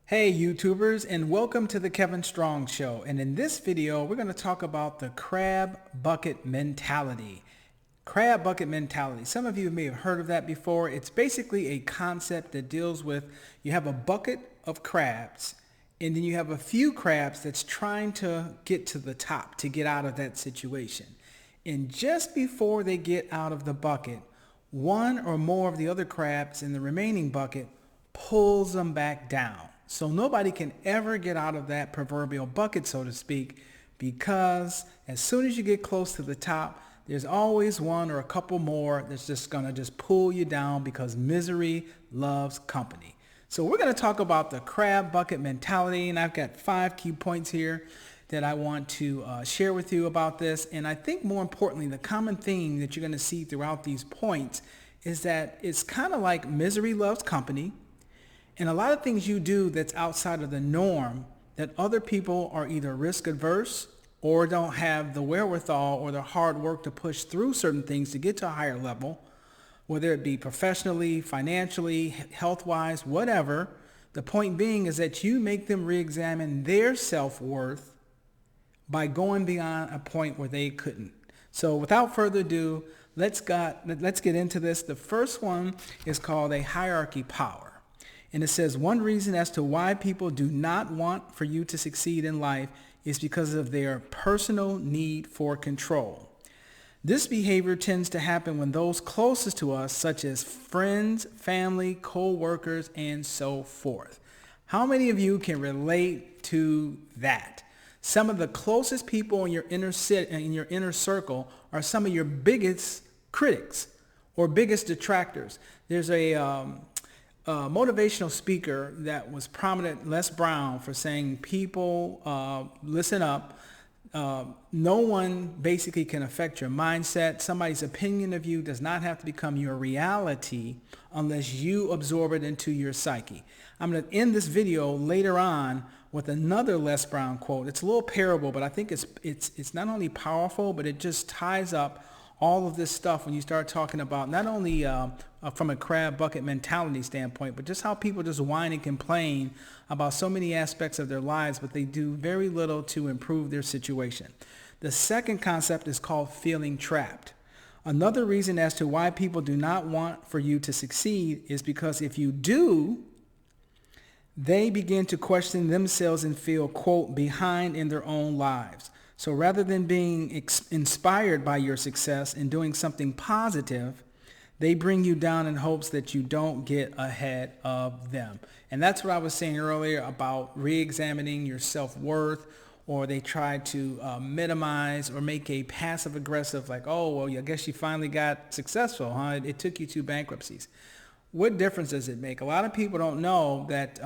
Hey YouTubers, and welcome to the Kevin Strong Show. And in this video, we're going to talk about the crab bucket mentality. Crab bucket mentality. Some of you may have heard of that before. It's basically a concept that deals with you have a bucket of crabs and then you have a few crabs that's trying to get to the top to get out of that situation. And just before they get out of the bucket, one or more of the other crabs in the remaining bucket pulls them back down. So nobody can ever get out of that proverbial bucket, so to speak, because as soon as you get close to the top, there's always one or a couple more that's just going to just pull you down because misery loves company. So we're going to talk about the crab bucket mentality, and I've got 5 key points here that I want to share with you about this. And I think more importantly, the common theme that you're going to see throughout these points is that it's kind of like misery loves company. And a lot of things you do that's outside of the norm that other people are either risk adverse or don't have the wherewithal or the hard work to push through certain things to get to a higher level, whether it be professionally, financially, health-wise, whatever. The point being is that you make them re-examine their self-worth by going beyond a point where they couldn't. So without further ado, let's get into this. The first one is called a hierarchy power. And it says one reason as to why people do not want for you to succeed in life is because of their personal need for control. This behavior tends to happen when those closest to us, such as friends, family, co-workers, and so forth. How many of you can relate to that? Some of the closest people in your inner circle are some of your biggest critics or biggest detractors. There's a motivational speaker that was prominent, Les Brown, for saying, people, listen up. No one basically can affect your mindset. Somebody's opinion of you does not have to become your reality unless you absorb it into your psyche. I'm going to end this video later on with another Les Brown quote. It's a little parable, but I think it's not only powerful, but it just ties up all of this stuff when you start talking about not only from a crab bucket mentality standpoint, but just how people just whine and complain about so many aspects of their lives, but they do very little to improve their situation. The second concept is called feeling trapped. Another reason as to why people do not want for you to succeed is because if you do, they begin to question themselves and feel, quote, behind in their own lives. So rather than being inspired by your success and doing something positive, they bring you down in hopes that you don't get ahead of them. And that's what I was saying earlier about re-examining your self-worth, or they try to minimize or make a passive aggressive like, oh, well, I guess you finally got successful, huh? It took you 2 bankruptcies. What difference does it make? A lot of people don't know that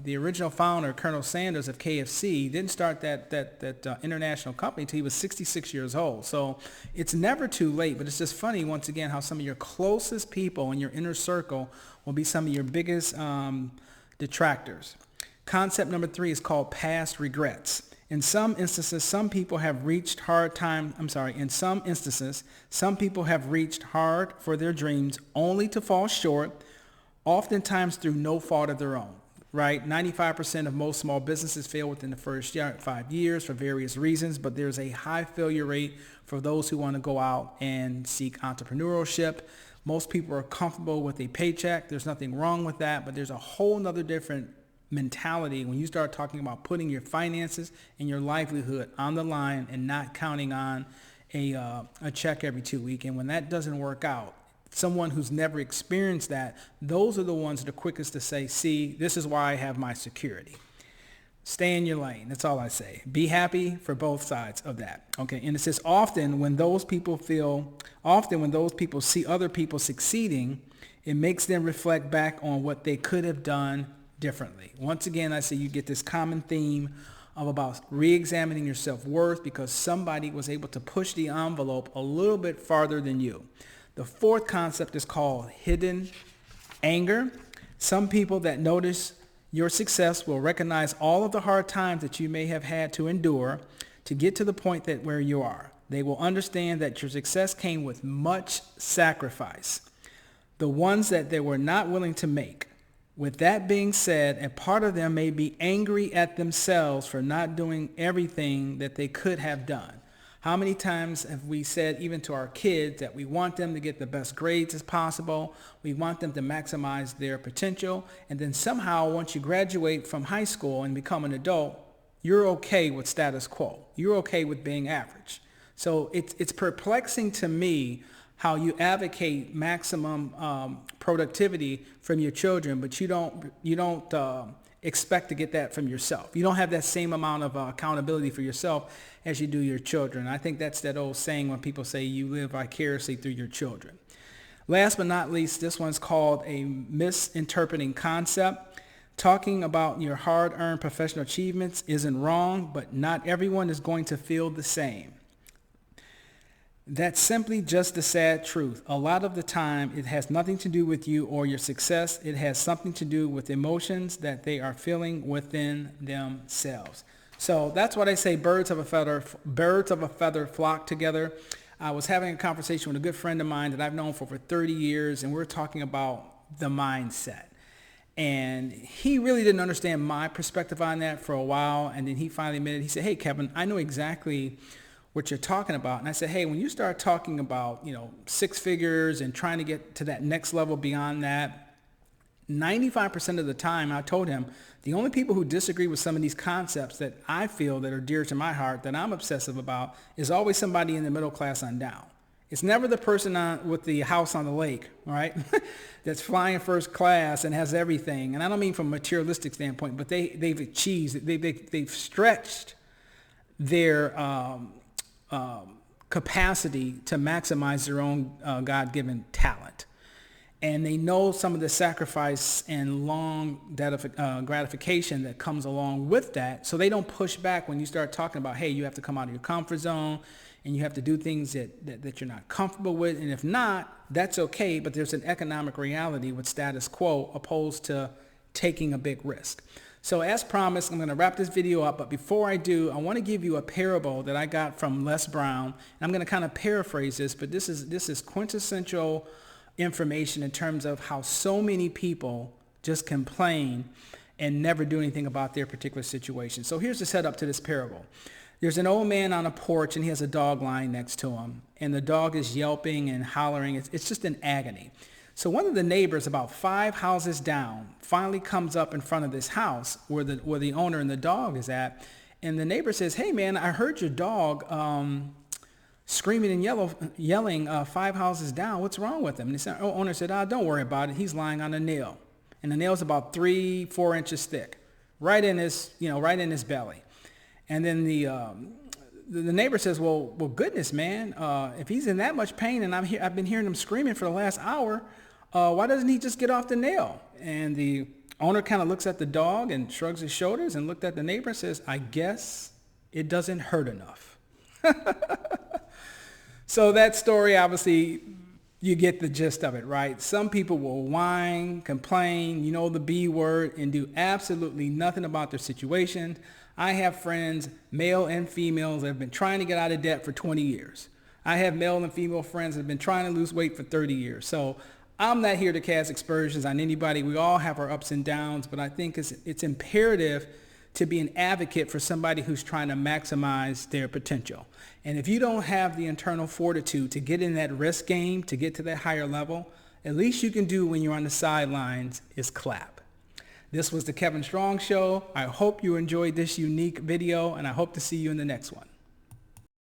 the original founder, Colonel Sanders of KFC, didn't start that international company until he was 66 years old. So it's never too late, but it's just funny, once again, how some of your closest people in your inner circle will be some of your biggest detractors. Concept number 3 is called past regrets. In some instances, some people have reached some people have reached hard for their dreams only to fall short, oftentimes through no fault of their own, right? 95% of most small businesses fail within the first 5 years for various reasons, but there's a high failure rate for those who want to go out and seek entrepreneurship. Most people are comfortable with a paycheck. There's nothing wrong with that, but there's a whole nother different mentality when you start talking about putting your finances and your livelihood on the line and not counting on a check every 2 weeks. And when that doesn't work out, someone who's never experienced that, those are the ones that are quickest to say, see, this is why I have my security. Stay in your lane. That's all I say. Be happy for both sides of that. Okay. And it says often when those people see other people succeeding, it makes them reflect back on what they could have done differently. Once again, I say you get this common theme of about re-examining your self-worth because somebody was able to push the envelope a little bit farther than you. The fourth concept is called hidden anger. Some people that notice your success will recognize all of the hard times that you may have had to endure to get to the point that where you are. They will understand that your success came with much sacrifice. The ones that they were not willing to make With that being said, a part of them may be angry at themselves for not doing everything that they could have done. How many times have we said, even to our kids, that we want them to get the best grades as possible, we want them to maximize their potential, and then somehow once you graduate from high school and become an adult, you're okay with status quo. You're okay with being average. So it's perplexing to me how you advocate maximum productivity from your children, but you don't expect to get that from yourself. You don't have that same amount of accountability for yourself as you do your children. I think that's that old saying when people say you live vicariously through your children. Last but not least, this one's called a misinterpreting concept. Talking about your hard-earned professional achievements isn't wrong, but not everyone is going to feel the same. That's simply just the sad truth. A lot of the time, it has nothing to do with you or your success. It has something to do with emotions that they are feeling within themselves. So that's why they say birds of a feather flock together. I was having a conversation with a good friend of mine that I've known for over 30 years, and we're talking about the mindset. And he really didn't understand my perspective on that for a while, and then he finally admitted, he said, "Hey, Kevin, I know exactly what you're talking about." And I said, "Hey, when you start talking about, six figures and trying to get to that next level beyond that, 95% of the time," I told him, "the only people who disagree with some of these concepts that I feel that are dear to my heart, that I'm obsessive about, is always somebody in the middle class on down. It's never the person with the house on the lake, right? That's flying first class and has everything." And I don't mean from a materialistic standpoint, but they've achieved, they've stretched their capacity to maximize their own God-given talent. And they know some of the sacrifice and long gratification that comes along with that. So they don't push back when you start talking about, hey, you have to come out of your comfort zone and you have to do things that you're not comfortable with. And if not, that's okay. But there's an economic reality with status quo opposed to taking a big risk. So as promised, I'm going to wrap this video up. But before I do, I want to give you a parable that I got from Les Brown. I'm going to kind of paraphrase this, but this is quintessential information in terms of how so many people just complain and never do anything about their particular situation. So here's the setup to this parable. There's an old man on a porch, and he has a dog lying next to him. And the dog is yelping and hollering. It's just in agony. So one of the neighbors about 5 houses down finally comes up in front of this house where the owner and the dog is at. And the neighbor says, "Hey, man, I heard your dog screaming and yelling 5 houses down. What's wrong with him?" And the owner said, "Don't worry about it. He's lying on a nail." And the nail's about 3-4 inches thick, right in his belly. And then the neighbor says, well, goodness, man, if he's in that much pain and I've been hearing him screaming for the last hour, why doesn't he just get off the nail? And the owner kind of looks at the dog and shrugs his shoulders and looked at the neighbor and says, "I guess it doesn't hurt enough." So that story, obviously, you get the gist of it, right? Some people will whine, complain, the B word, and do absolutely nothing about their situation. I have friends, male and females, that have been trying to get out of debt for 20 years. I have male and female friends that have been trying to lose weight for 30 years. So I'm not here to cast aspersions on anybody. We all have our ups and downs, but I think it's imperative to be an advocate for somebody who's trying to maximize their potential. And if you don't have the internal fortitude to get in that risk game, to get to that higher level, at least you can do when you're on the sidelines is clap. This was the Kevin Strong Show. I hope you enjoyed this unique video, and I hope to see you in the next one.